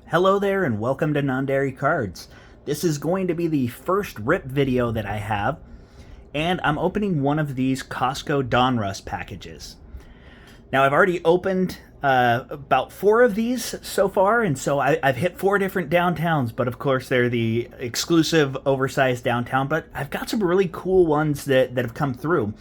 Hello there and welcome to Non-Dairy Cards. This is going to be the first rip video that I have, and I'm opening one of these Costco Donruss packages. Now I've already opened about 4 of these so far, and so I've hit 4 different downtowns, but of course they're the exclusive oversized downtown, but I've got some really cool ones that have come through.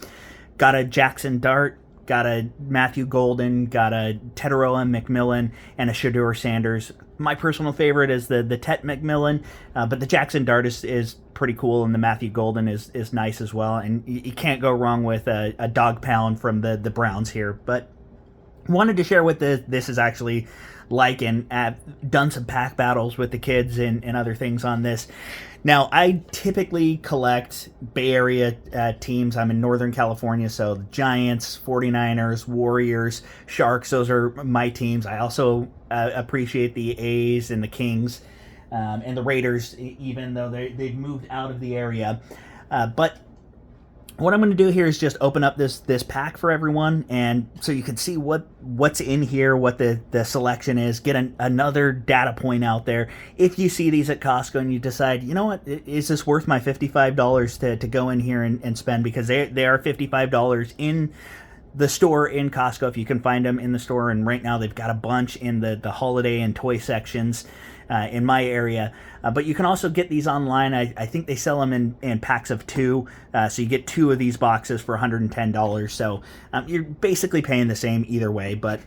Got a Jackson Dart, got a Matthew Golden, got a Teteroa McMillan, and a Shedeur Sanders. My personal favorite is the Tet McMillan, but the Jackson Dart is pretty cool, and the Matthew Golden is nice as well. And you can't go wrong with a dog pound from the Browns here. But wanted to share what this is actually like, and I've done some pack battles with the kids and other things on this. Now, I typically collect Bay Area teams. I'm in Northern California, so the Giants, 49ers, Warriors, Sharks, those are my teams. I also appreciate the A's and the Kings and the Raiders, even though they've moved out of the area. But what I'm going to do here is just open up this pack for everyone, and so you can see what's in here, what the selection is, get another data point out there. If you see these at Costco and you decide, you know what, is this worth my $55 to go in here and spend, because they are $55 in the store in Costco if you can find them in the store, and right now they've got a bunch in the holiday and toy sections in my area. But you can also get these online. I think they sell them in packs of 2, so you get 2 of these boxes for $110. So you're basically paying the same either way. But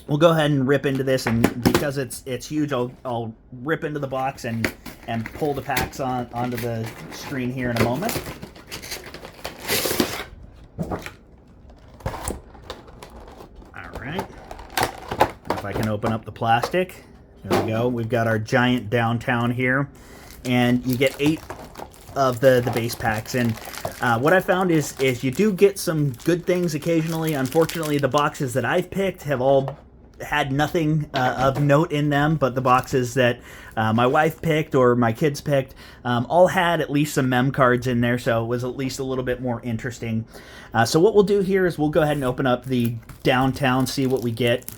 we'll go ahead and rip into this, and because it's huge, I'll rip into the box and pull the packs onto the screen here in a moment. All right. If I can open up the plastic. There we go. We've got our giant downtown here, and you get 8 of the base packs. And what I found is you do get some good things occasionally. Unfortunately, the boxes that I've picked have all had nothing of note in them, but the boxes that my wife picked or my kids picked all had at least some mem cards in there, so it was at least a little bit more interesting. So what we'll do here is we'll go ahead and open up the downtown, see what we get.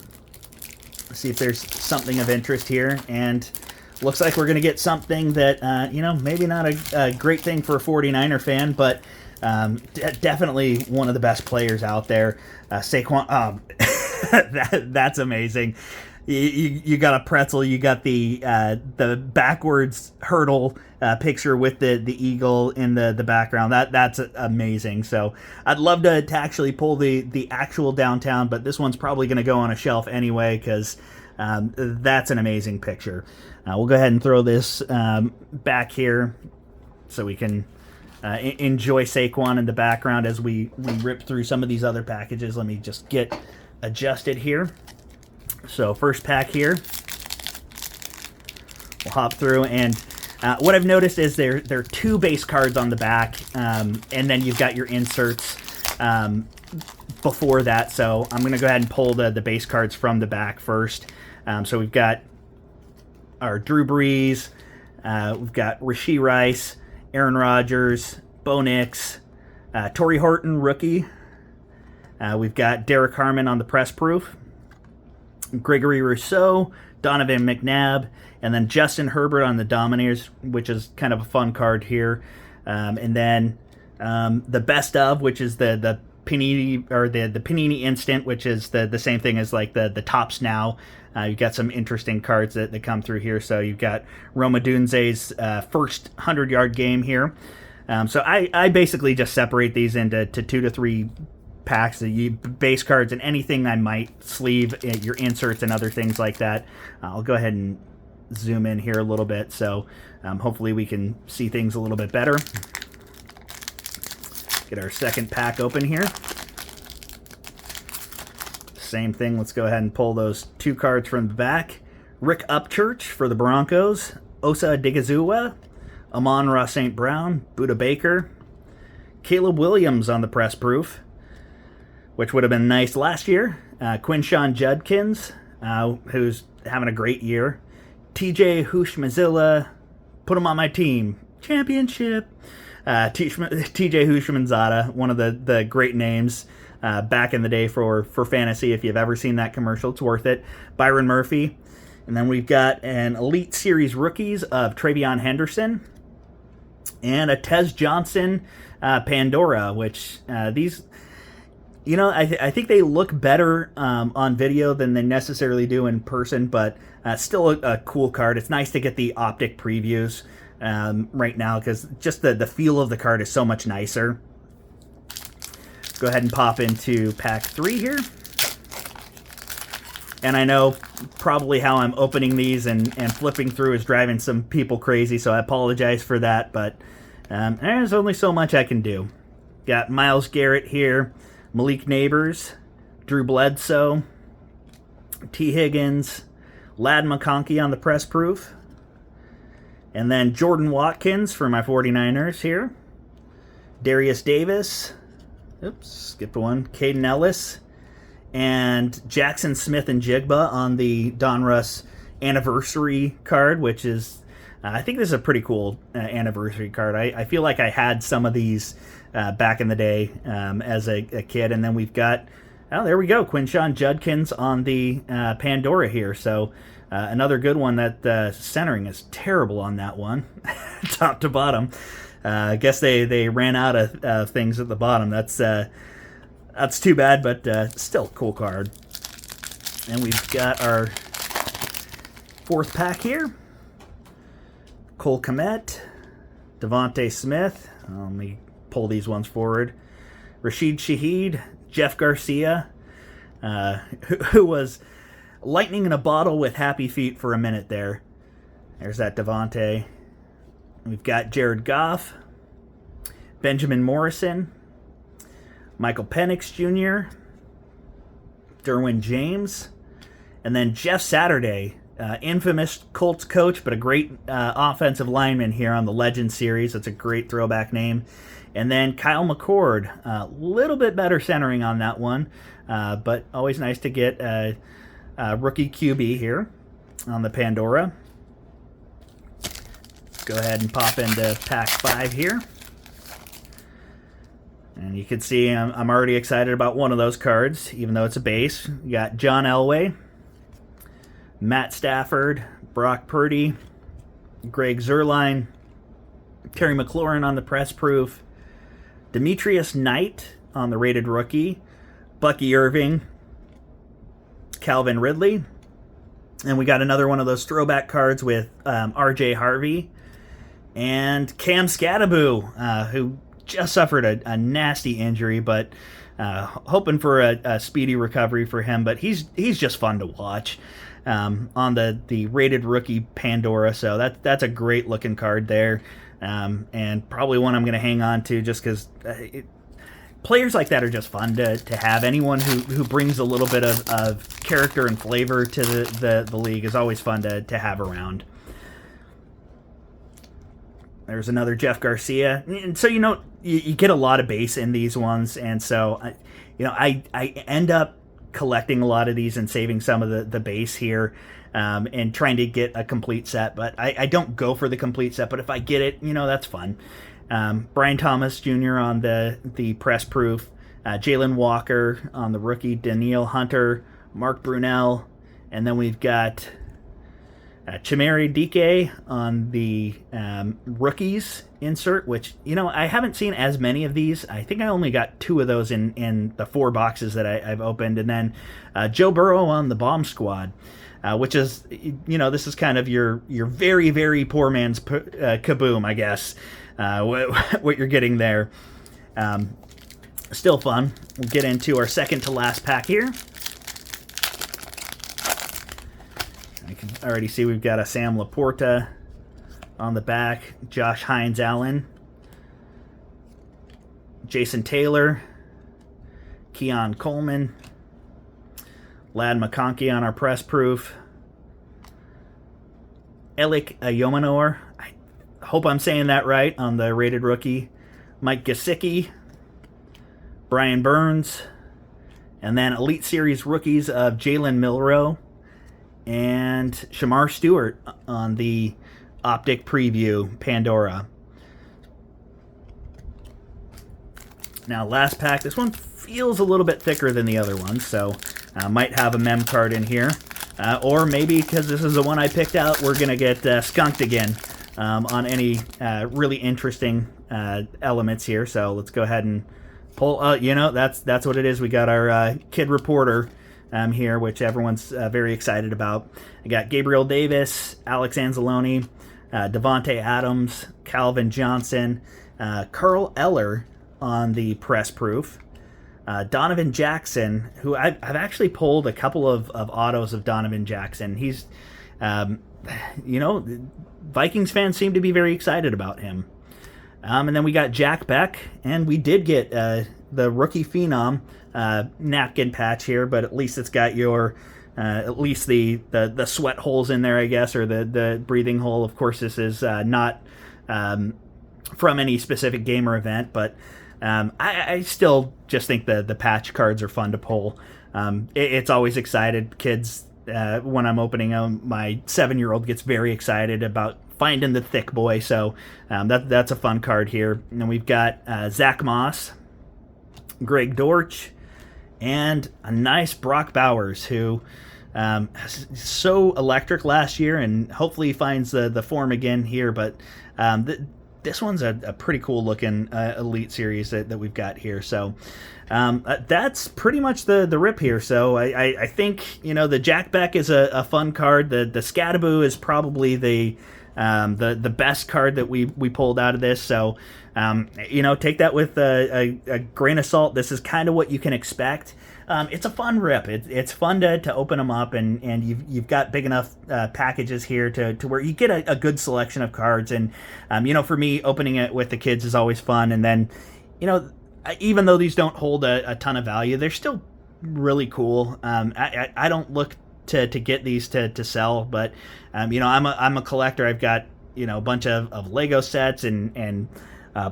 See if there's something of interest here, and looks like we're going to get something that, maybe not a great thing for a 49er fan, but definitely one of the best players out there. Saquon, that's amazing. You got a pretzel, you got the backwards hurdle picture with the eagle in the background. That's amazing. So I'd love to actually pull the actual downtown, but this one's probably going to go on a shelf anyway, because that's an amazing picture. We'll go ahead and throw this back here so we can enjoy Saquon in the background as we rip through some of these other packages. Let me just get adjusted here. So first pack here, we'll hop through, and what I've noticed is there are 2 base cards on the back, and then you've got your inserts before that. So I'm going to go ahead and pull the base cards from the back first. So we've got our Drew Brees, we've got Rashee Rice, Aaron Rodgers, Bo Nix, Torrey Horton, rookie. We've got Derek Harmon on the press proof, Gregory Rousseau, Donovan McNabb, and then Justin Herbert on the Dominators, which is kind of a fun card here. And then the best of, which is the Panini, or the Panini Instant, which is the same thing as like the Tops Now. You've got some interesting cards that come through here. So you've got Rome Odunze's first 100-yard game here. So I basically just separate these into 2 to 3 packs, the base cards, and anything I might sleeve, your inserts and other things like that. I'll go ahead and zoom in here a little bit, so hopefully we can see things a little bit better. Get our second pack open here. Same thing, let's go ahead and pull those 2 cards from the back. Rick Upchurch for the Broncos, Osa Digizua, Amon-Ra St. Brown, Budda Baker, Caleb Williams on the press proof, which would have been nice last year. Quinshawn Judkins, who's having a great year. TJ Houshmandzadeh, put him on my team. Championship. TJ Houshmandzadeh, one of the great names back in the day for fantasy. If you've ever seen that commercial, it's worth it. Byron Murphy, And then we've got an Elite Series rookies of Travion Henderson and a Tez Johnson Pandora, which these, you know, I think they look better on video than they necessarily do in person, but still a cool card. It's nice to get the optic previews right now because just the feel of the card is so much nicer. Go ahead and pop into pack 3 here. And I know probably how I'm opening these and flipping through is driving some people crazy, so I apologize for that, but there's only so much I can do. Got Myles Garrett here, Malik Neighbors, Drew Bledsoe, T. Higgins, Ladd McConkey on the press proof, and then Jordan Watkins for my 49ers here, Darius Davis, oops, skipped one, Caden Ellis, and Jackson Smith and Jigba on the Donruss anniversary card, which is, I think this is a pretty cool anniversary card. I feel like I had some of these back in the day as a kid. And then we've got, oh, there we go, Quinshawn Judkins on the Pandora here. So another good one. That centering is terrible on that one, top to bottom. I guess they ran out of things at the bottom. That's too bad, but still a cool card. And we've got our 4th pack here. Cole Kmet, Devontae Smith. Let me pull these ones forward. Rashid Shaheed, Jeff Garcia, who was lightning in a bottle with happy feet for a minute there. There's that Devontae. We've got Jared Goff, Benjamin Morrison, Michael Penix Jr., Derwin James, and then Jeff Saturday, infamous Colts coach, but a great offensive lineman here on the Legend Series. That's a great throwback name. And then Kyle McCord, a little bit better centering on that one, but always nice to get a rookie QB here on the Pandora. Go ahead and pop into pack 5 here. And you can see I'm already excited about one of those cards, even though it's a base. You got John Elway, Matt Stafford, Brock Purdy, Greg Zuerlein, Terry McLaurin on the press proof, Demetrius Knight on the rated rookie, Bucky Irving, Calvin Ridley, and we got another one of those throwback cards with R.J. Harvey and Cam Scattaboo, who just suffered a nasty injury, but hoping for a speedy recovery for him. But he's just fun to watch on the rated rookie Pandora. So that's a great looking card there, and probably one I'm going to hang on to just because players like that are just fun to have. Anyone who brings a little bit of character and flavor to the league is always fun to have around. There's another Jeff Garcia. And so, you get a lot of base in these ones. And so, I end up collecting a lot of these and saving some of the base here and trying to get a complete set. But I don't go for the complete set. But if I get it, that's fun. Brian Thomas Jr. on the press proof. Jalen Walker on the rookie. Danielle Hunter. Mark Brunell. And then we've got Chimere Dike on the rookies insert, which, I haven't seen as many of these. I think I only got 2 of those in the 4 boxes that I've opened. And then Joe Burrow on the bomb squad, which is, this is kind of your very, very poor man's kaboom, I guess, what you're getting there. Still fun. We'll get into our second to last pack here. I can already see we've got a Sam Laporta on the back, Josh Hines-Allen, Jason Taylor, Keon Coleman, Ladd McConkey on our press proof, Elik Ayomanor, I hope I'm saying that right, on the rated rookie, Mike Gesicki, Brian Burns, and then Elite Series rookies of Jalen Milroe and Shamar Stewart on the optic preview Pandora. Now, last pack. This one feels a little bit thicker than the other one, so might have a mem card in here. Or maybe because this is the one I picked out, we're going to get skunked again on any really interesting elements here. So let's go ahead and pull. You know, that's what it is. We got our kid reporter here, which everyone's very excited about. I got Gabriel Davis, Alex Anzalone, Devontae Adams, Calvin Johnson, Carl Eller on the press proof. Donovan Jackson, who I've actually pulled a couple of autos of Donovan Jackson. He's, you know, Vikings fans seem to be very excited about him. And then we got Jack Beck, and we did get the rookie phenom napkin patch here, but at least it's got your, at least the sweat holes in there, I guess, or the breathing hole. Of course, this is not from any specific game or event, but I still just think the patch cards are fun to pull. It's always excited. Kids, when I'm opening them, my 7-year-old gets very excited about finding the thick boy, so that's a fun card here. And then we've got Zach Moss, Greg Dortch, and a nice Brock Bowers, who was so electric last year and hopefully finds the form again here, but this one's a pretty cool looking Elite Series that we've got here. So that's pretty much the rip here. So I think, you know, the Jack Beck is a fun card. The Scadaboo is probably the best card that we pulled out of this. So, you know, take that with a grain of salt. This is kind of what you can expect. It's a fun rip. It's fun to open them up, and you've got big enough packages here to where you get a good selection of cards. And you know, for me, opening it with the kids is always fun. And then, you know, even though these don't hold a ton of value, they're still really cool. I don't look to get these to sell, but you know, I'm a collector. I've got, you know, a bunch of Lego sets and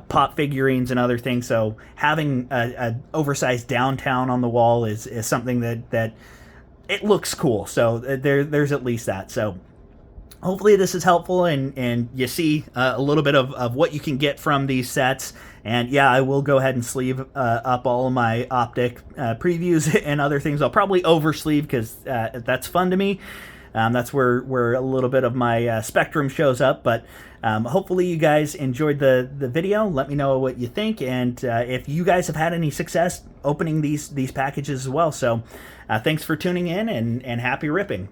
pop figurines and other things. So having a oversized downtown on the wall is something that it looks cool. So there's at least that. So hopefully this is helpful, and you see a little bit of what you can get from these sets. And yeah, I will go ahead and sleeve up all of my optic previews and other things. I'll probably oversleeve because that's fun to me. That's where a little bit of my spectrum shows up. But hopefully you guys enjoyed the video. Let me know what you think, and if you guys have had any success opening these packages as well. So thanks for tuning in, and happy ripping.